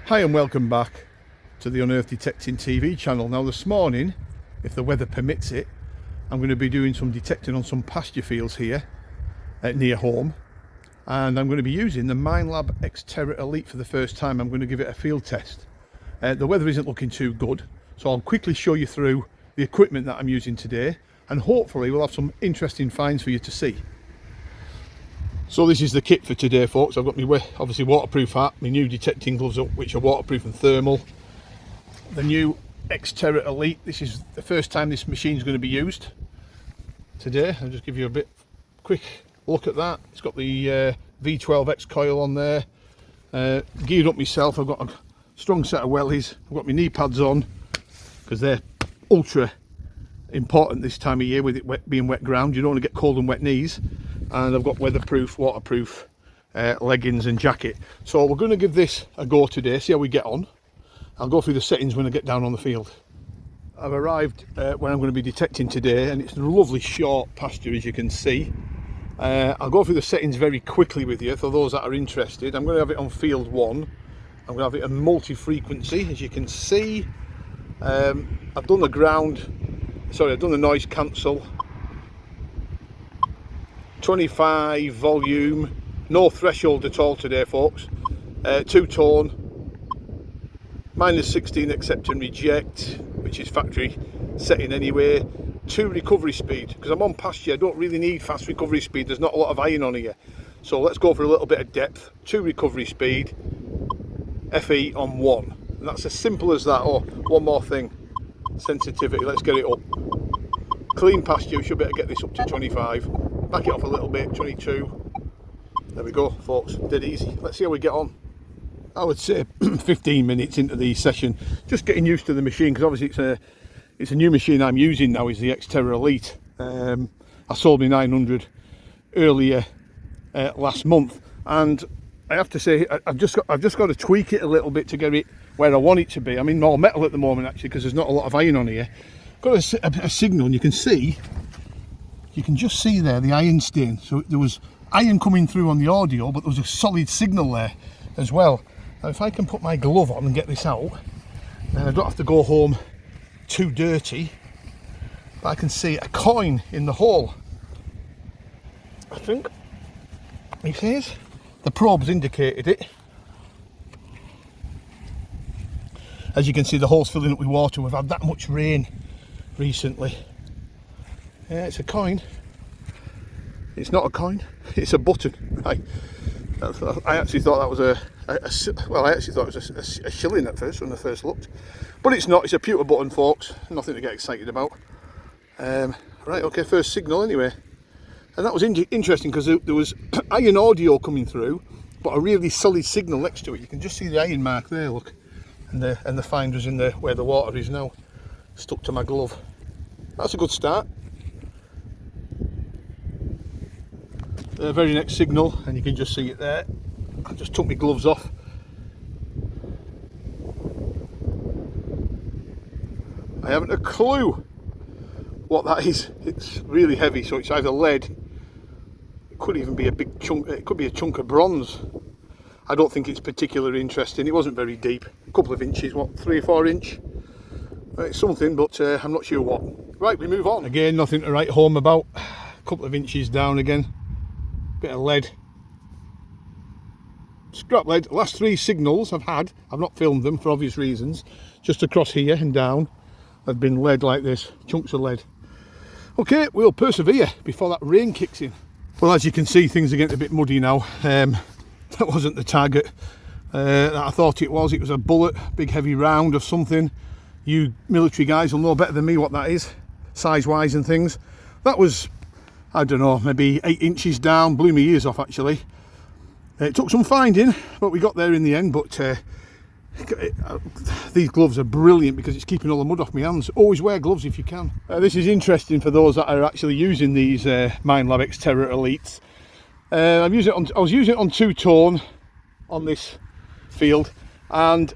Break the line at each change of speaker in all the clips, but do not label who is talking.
Hi and welcome back to the Unearthed Detecting TV channel. Now this morning, if the weather permits it, I'm going to be doing some detecting on some pasture fields here near home, and I'm going to be using the Minelab X-Terra Elite for the first time. I'm going to give it a field test. The weather isn't looking too good, so I'll quickly show you through the equipment that I'm using today, and hopefully we'll have some interesting finds for you to see. So this is the kit for today, folks. I've got my obviously waterproof hat, my new detecting gloves up, which are waterproof and thermal, the new X-Terra Elite. This is the first time this machine is going to be used today. I'll just give you a quick look at that. It's got the V12X coil on there, geared up myself. I've got a strong set of wellies. I've got my knee pads on because they're ultra important this time of year with it being wet ground. You don't want to get cold and wet knees. And I've got weatherproof, waterproof leggings and jacket. So we're going to give this a go today, see how we get on. I'll go through the settings when I get down on the field. I've arrived where I'm going to be detecting today, and it's a lovely short pasture, as you can see. I'll go through the settings very quickly with you for those that are interested. I'm going to have it on field 1. I'm going to have it on multi-frequency, as you can see. I've done the noise cancel. 25 volume, no threshold at all today, folks. 2-tone, -16 accept and reject, which is factory setting anyway. 2 recovery speed, because I'm on pasture, I don't really need fast recovery speed. There's not a lot of iron on here, so let's go for a little bit of depth. 2 recovery speed, FE on 1, and that's as simple as that. Oh, one more thing, sensitivity, let's get it up. Clean pasture, we should be able to get this up to 25. Back it off a little bit, 22. There we go, folks, dead easy. Let's see how we get on. I would say 15 minutes into the session, just getting used to the machine, because obviously it's a new machine I'm using now, is the X-Terra Elite. I sold my 900 earlier last month, and I have to say I've just got to tweak it a little bit to get it where I want it to be. I'm in more metal at the moment, actually, because there's not a lot of iron on here. Got a signal, and you can just see there the iron stain. So there was iron coming through on the audio, but there was a solid signal there as well. Now if I can put my glove on and get this out, then I don't have to go home too dirty, but I can see a coin in the hole. I think it is. The probe's indicated it. As you can see, the hole's filling up with water. We've had that much rain recently. Yeah, it's a coin. It's not a coin, it's a button. Right. I actually thought that was a shilling at first when I first looked, but it's not. It's a pewter button, folks. Nothing to get excited about. Right, okay, first signal anyway, and that was interesting because there was iron audio coming through, but a really solid signal next to it. You can just see the iron mark there. Look, and the finder's in there where the water is now, stuck to my glove. That's a good start. The very next signal, and you can just see it there. I just took my gloves off. I haven't a clue what that is. It's really heavy, so it's either lead, it could even be a big chunk, it could be a chunk of bronze. I don't think it's particularly interesting. It wasn't very deep, a couple of inches, what, 3 or 4 inch. It's something, but I'm not sure what. Right, we move on. Again, nothing to write home about. A couple of inches down again. Bit of lead. Scrap lead. Last 3 signals I've had, I've not filmed them for obvious reasons, just across here and down have been lead like this, chunks of lead. Okay, we'll persevere before that rain kicks in. Well, as you can see, things are getting a bit muddy now. That wasn't the target that I thought it was. It was a bullet, big heavy round of something. You military guys will know better than me what that is, size wise and things. That was, I don't know, maybe 8 inches down. Blew my ears off, actually. It took some finding, but we got there in the end. But these gloves are brilliant because it's keeping all the mud off my hands. Always wear gloves if you can. This is interesting for those that are actually using these Minelab X-Terra Elites. I was using it on 2-tone on this field, and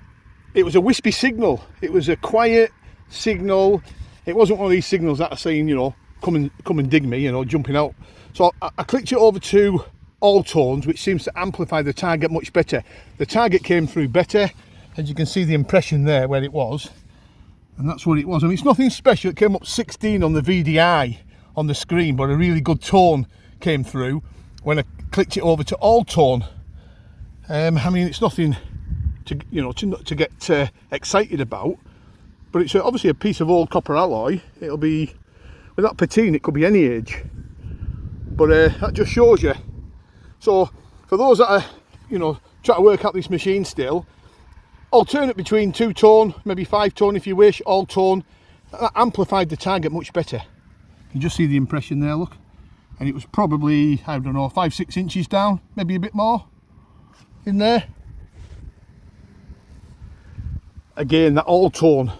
it was a wispy signal. It was a quiet signal. It wasn't one of these signals that are saying, you know, come and dig me, you know, jumping out. So I clicked it over to all tones, which seems to amplify the target much better. The target came through better. As you can see the impression there where it was, and that's what it was. I mean, it's nothing special. It came up 16 on the VDI on the screen, but a really good tone came through when I clicked it over to all tone. I mean, it's nothing to, you know, to get excited about, but it's obviously a piece of old copper alloy. It'll be, with that patina, it could be any age, but that just shows you. So for those that are, you know, trying to work out this machine still, alternate between 2-tone, maybe 5-tone if you wish, all tone, that amplified the target much better. You can just see the impression there, look, and it was probably, I don't know, 5-6 inches down, maybe a bit more in there. Again, that all tone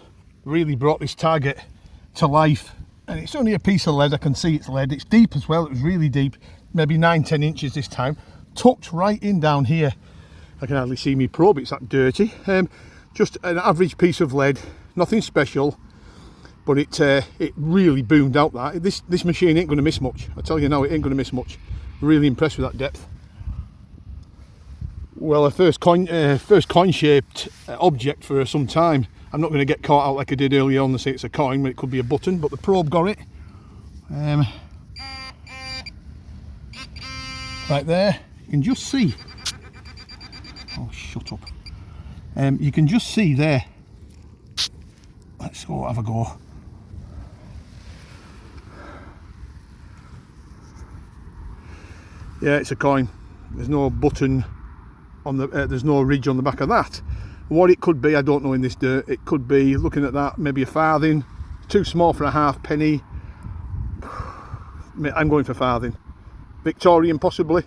really brought this target to life, and it's only a piece of lead. I can see it's lead. It's deep as well. It was really deep, maybe 9-10 inches this time, tucked right in down here. I can hardly see me probe, it's that dirty. Just an average piece of lead, nothing special, but it really boomed out that. This machine ain't going to miss much. I tell you now, it ain't going to miss much. Really impressed with that depth. Well, a first coin-shaped object for some time. I'm not going to get caught out like I did earlier on and say it's a coin, but it could be a button, but the probe got it. Right there, you can just see. Oh, shut up. You can just see there. Let's go have a go. Yeah, it's a coin. There's no button on the, there's no ridge on the back of that. What it could be, I don't know in this dirt. It could be, looking at that, maybe a farthing. Too small for a halfpenny. I'm going for farthing. Victorian possibly.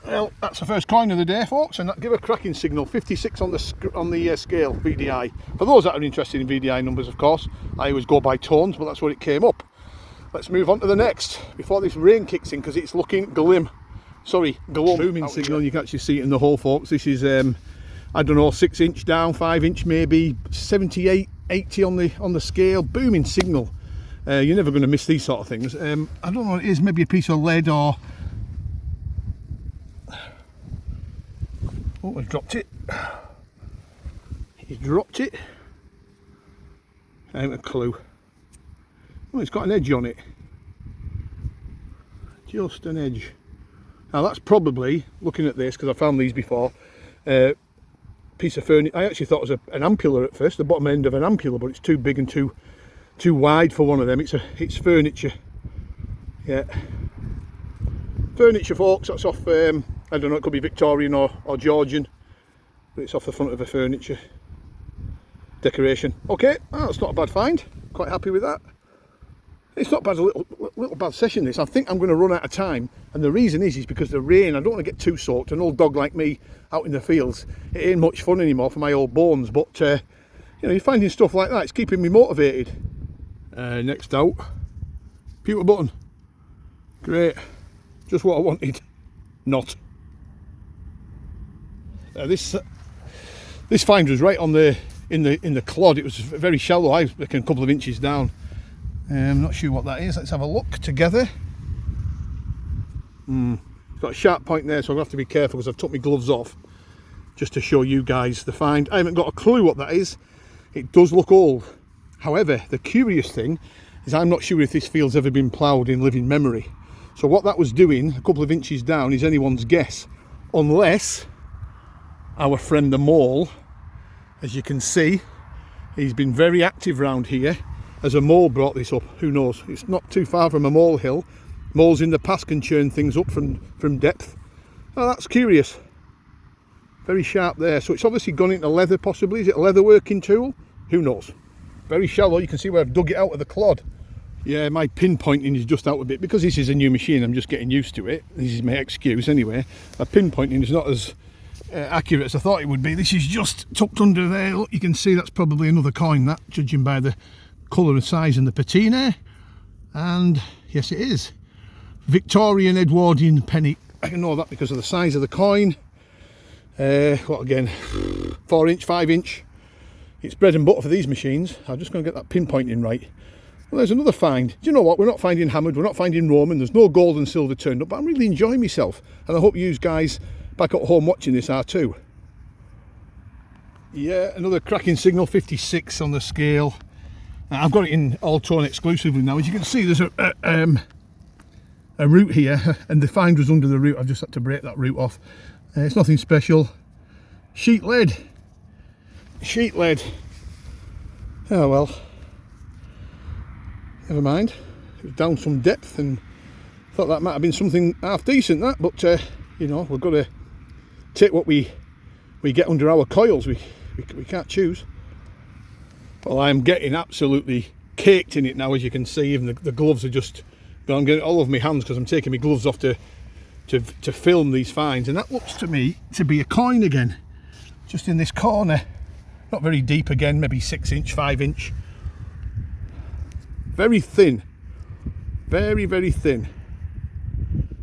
Well, that's the first coin of the day, folks, and that give a cracking signal. 56 on the scale, VDI. For those that are interested in VDI numbers, of course, I always go by tones, but that's what it came up. Let's move on to the next before this rain kicks in, because it's looking glum. Sorry, glum. Booming signal. You can actually see it in the hole, folks. This is I don't know, 6 inch down, 5 inch maybe, 78, 80 on the scale. Booming signal. You're never going to miss these sort of things. I don't know what it is. Maybe a piece of lead or. Oh, I dropped it. He dropped it. I haven't a clue. Oh, it's got an edge on it. Just an edge. Now that's probably, looking at this, because I found these before, piece of furniture. I actually thought it was an ampulla at first, the bottom end of an ampulla, but it's too big and too wide for one of them. It's furniture. Yeah. Furniture, folks. That's off. I don't know. It could be Victorian or Georgian, but it's off the front of a furniture decoration. Okay, that's not a bad find. Quite happy with that. It's not bad. A little bad session this. I think I'm going to run out of time, and the reason is because the rain. I don't want to get too soaked. An old dog like me out in the fields, it ain't much fun anymore for my old bones. But you know, you're finding stuff like that. It's keeping me motivated. Next out, pewter button. Great, just what I wanted. Not. This find was right on the in the clod. It was very shallow. I reckon a couple of inches down. I'm not sure what that is. Let's have a look together. It's got a sharp point there, so I'm going to have to be careful because I've took my gloves off just to show you guys the find. I haven't got a clue what that is. It does look old. However, the curious thing is I'm not sure if this field's ever been ploughed in living memory. So what that was doing a couple of inches down is anyone's guess, unless our friend the mole, as you can see, he's been very active round here. As a mole brought this up, who knows? It's not too far from a mole hill. Moles in the past can churn things up from depth. Oh, that's curious. Very sharp there. So it's obviously gone into leather possibly. Is it a leather working tool? Who knows? Very shallow. You can see where I've dug it out of the clod. Yeah, my pinpointing is just out a bit. Because this is a new machine, I'm just getting used to it. This is my excuse anyway. My pinpointing is not as accurate as I thought it would be. This is just tucked under there. Look, you can see that's probably another coin, that, judging by the colour and size and the patina. And yes, it is. Victorian Edwardian penny. I can know that because of the size of the coin. What again? 4 inch, 5 inch. It's bread and butter for these machines. I'm just going to get that pinpointing right. Well, there's another find. Do you know what? We're not finding hammered, we're not finding Roman, there's no gold and silver turned up, but I'm really enjoying myself. And I hope you guys back at home watching this are too. Yeah, another cracking signal, 56 on the scale. I've got it in all-tone exclusively now. As you can see, there's a root here, and the finder's under the root. I've just had to break that root off. It's nothing special. Sheet lead. Sheet lead. Oh well. Never mind. It was down some depth, and thought that might have been something half decent, that. But you know, we've got to take what we get under our coils. We can't choose. Well, I'm getting absolutely caked in it now, as you can see. Even the gloves are just, I'm getting it all over my hands because I'm taking my gloves off to film these finds. And that looks to me to be a coin again, just in this corner. Not very deep again, maybe 6 inch, 5 inch. Very thin, very, very thin.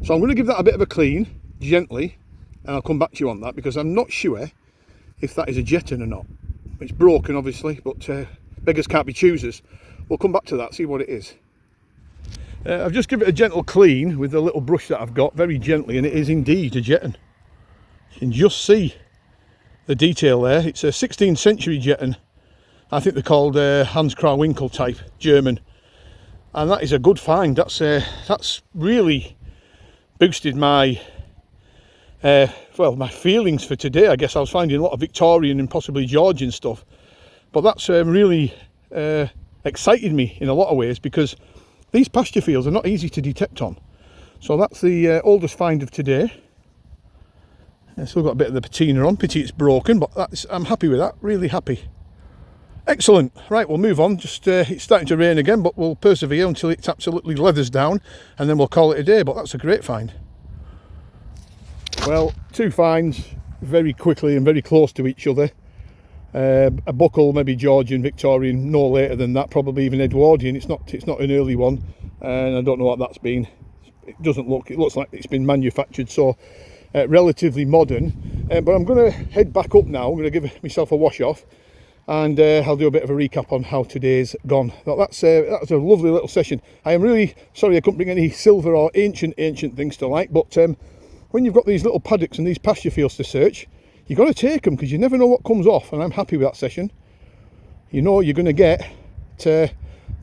So I'm going to give that a bit of a clean, gently, and I'll come back to you on that, because I'm not sure if that is a jeton or not. It's broken, obviously, but beggars can't be choosers. We'll come back to that, see what it is. I've just given it a gentle clean with the little brush that I've got, very gently, and it is indeed a jeton. You can just see the detail there. It's a 16th century jeton. I think they're called Hans Krawinkel type, German. And that is a good find. That's really boosted my well, my feelings for today. I guess I was finding a lot of Victorian and possibly Georgian stuff, but that's really excited me in a lot of ways, because these pasture fields are not easy to detect on. So that's the oldest find of today. I've still got a bit of the patina on. Pity it's broken, but I'm happy with that, really happy. Excellent. Right, we'll move on. Just it's starting to rain again, but we'll persevere until it absolutely leathers down, and then we'll call it a day. But that's a great find. Well, 2 finds very quickly and very close to each other. A buckle, maybe Georgian, Victorian, no later than that, probably even Edwardian. It's not an early one, and I don't know what that's been. It looks like it's been manufactured, so relatively modern. But I'm going to head back up now. I'm going to give myself a wash off, and I'll do a bit of a recap on how today's gone. Now, that's a lovely little session. I am really sorry I couldn't bring any silver or ancient things to light, but when you've got these little paddocks and these pasture fields to search, you've got to take them, because you never know what comes off, and I'm happy with that session. You know you're going to get the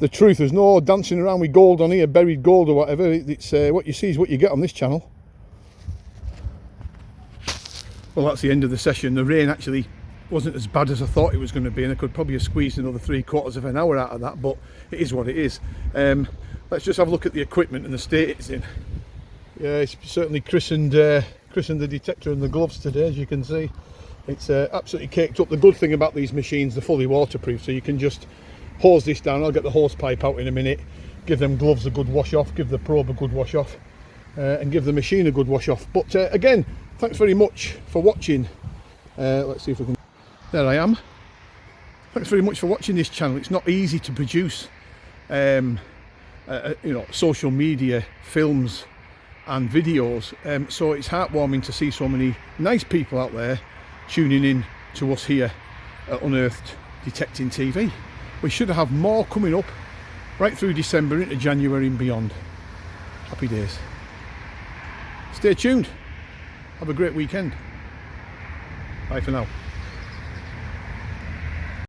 truth. There's no dancing around with gold on here, buried gold or whatever. It's what you see is what you get on this channel. Well, that's the end of the session. The rain actually wasn't as bad as I thought it was going to be, and I could probably have squeezed another 3/4 of an hour out of that, but it is what it is. Let's just have a look at the equipment and the state it's in. Yeah, it's certainly christened the detector and the gloves today, as you can see. It's absolutely caked up. The good thing about these machines, they're fully waterproof, so you can just hose this down. I'll get the hose pipe out in a minute, give them gloves a good wash off, give the probe a good wash off, and give the machine a good wash off. But again, thanks very much for watching. Let's see if we can... There I am. Thanks very much for watching this channel. It's not easy to produce you know, social media films and videos, so it's heartwarming to see so many nice people out there tuning in to us here at Unearthed Detecting TV. We should have more coming up right through December into January and beyond. Happy days. Stay tuned. Have a great weekend. Bye for now.